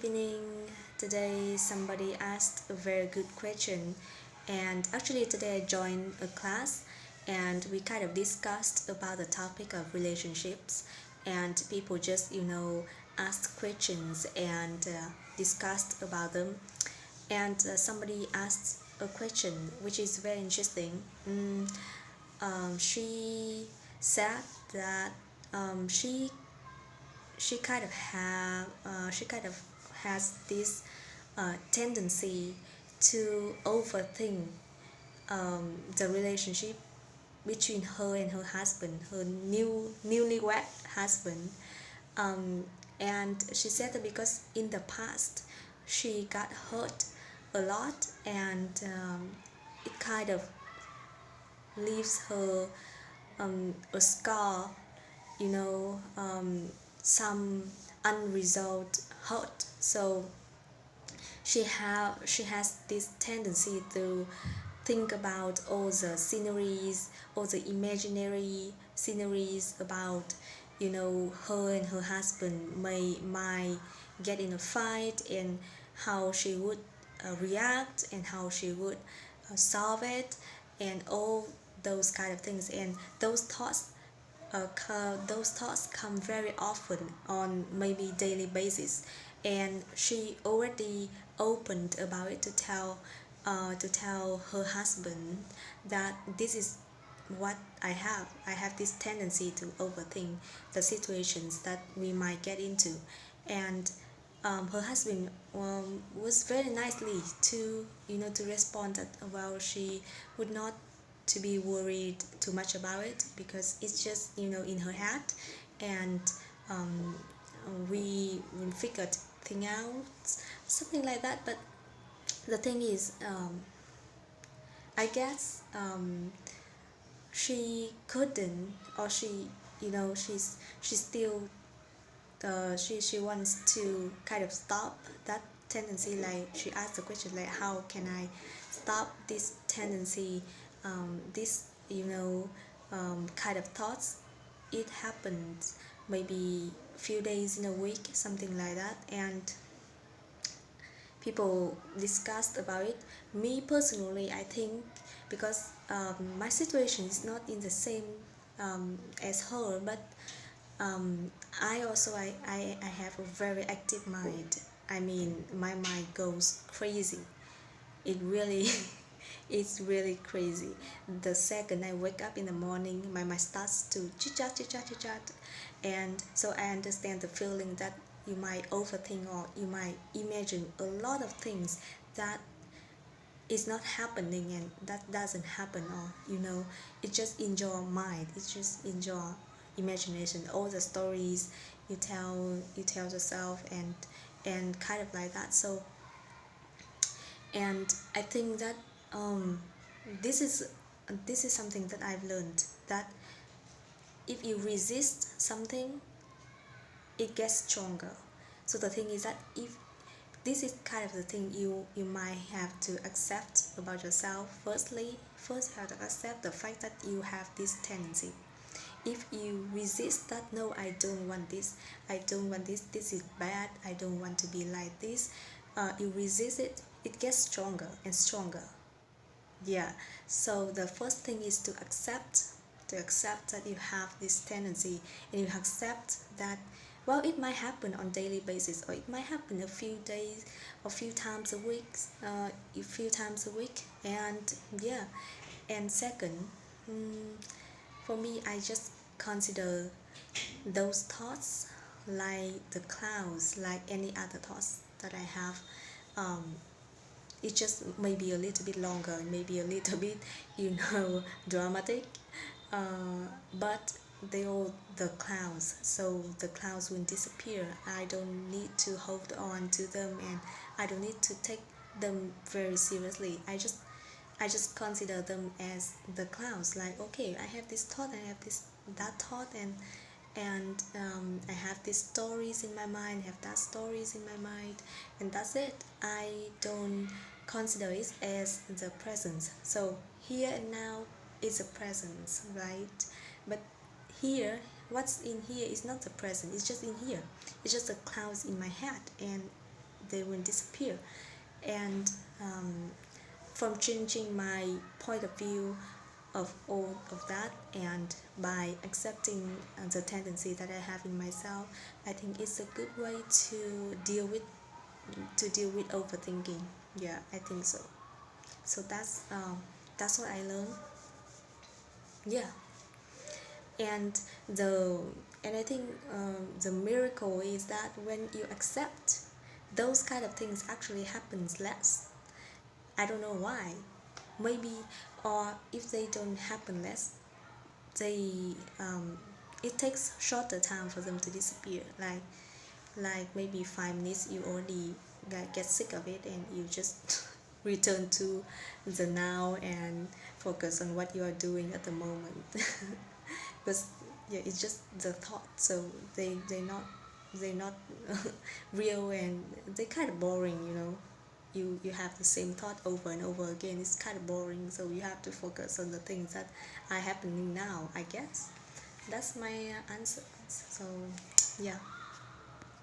evening. Today somebody asked a very good question, and actually today I joined a class and we kind of discussed about the topic of relationships, and people just asked questions and discussed about them. And somebody asked a question which is very interesting. She said that she kind of has this tendency to overthink the relationship between her and her husband, her newlywed husband. um, and she said that because in the past she got hurt a lot, and it kind of leaves her a scar, some unresolved hurt. So she has this tendency to think about all the sceneries, all the imaginary sceneries about her and her husband might get in a fight, and how she would react, and how she would solve it, and all those kind of things. And those thoughts come very often on maybe daily basis, and she already opened about it to tell her husband that this is what I have this tendency to overthink the situations that we might get into. And her husband was very nicely to respond that, well, she would not to be worried too much about it, because it's just in her head, and um, we will figure thing out, something like that. But the thing is, I guess she couldn't, or she's still she wants to kind of stop that tendency. Like, she asked the question, like, how can I stop this tendency, this kind of thoughts. It happens maybe few days in a week, something like that, and people discussed about it. Me personally, I think, because my situation is not in the same as her, but um, I have a very active mind. I mean, my mind goes crazy. It really it's really crazy. The second I wake up in the morning, my mind starts to chit chat, chit chat, chit chat. And so I understand the feeling that you might overthink, or you might imagine a lot of things that is not happening, and that doesn't happen, or it's just in your mind, it's just in your imagination, all the stories you tell yourself, and kind of like that. So, and I think that this is this is something that I've learned, that if you resist something, it gets stronger. So the thing is that, if this is kind of the thing you might have to accept about yourself. First you have to accept the fact that you have this tendency. If you resist that, no, I don't want this, this is bad, I don't want to be like this, you resist it, it gets stronger and stronger. Yeah. So the first thing is to accept that you have this tendency, and you accept that, well, it might happen on daily basis, or it might happen a few days, a few times a week, and yeah. And second, for me, I just consider those thoughts like the clouds, like any other thoughts that I have. It just maybe a little bit longer, maybe a little bit dramatic, but they all the clouds, so the clouds will disappear. I don't need to hold on to them, and I don't need to take them very seriously. I just consider them as the clouds, like, okay, I have this thought, I have this that thought, and I have these stories in my mind, I have that stories in my mind, and that's it. I don't consider it as the presence. So here and now is a presence, right? But here, what's in here is not the present, it's just in here, it's just the clouds in my head. And they will disappear. And from changing my point of view of all of that, and by accepting the tendency that I have in myself, I think it's a good way to deal with overthinking. Yeah, I think so. So that's what I learned. Yeah. And the and I think the miracle is that when you accept, those kind of things actually happens less. I don't know why. Maybe, or if they don't happen less, they it takes shorter time for them to disappear. Like maybe 5 minutes, you already get sick of it, and you just return to the now and focus on what you are doing at the moment. Because yeah, it's just the thought, so they're not real, and they're kind of boring, you have the same thought over and over again. It's kind of boring, so you have to focus on the things that are happening now, I guess. That's my answer. So yeah.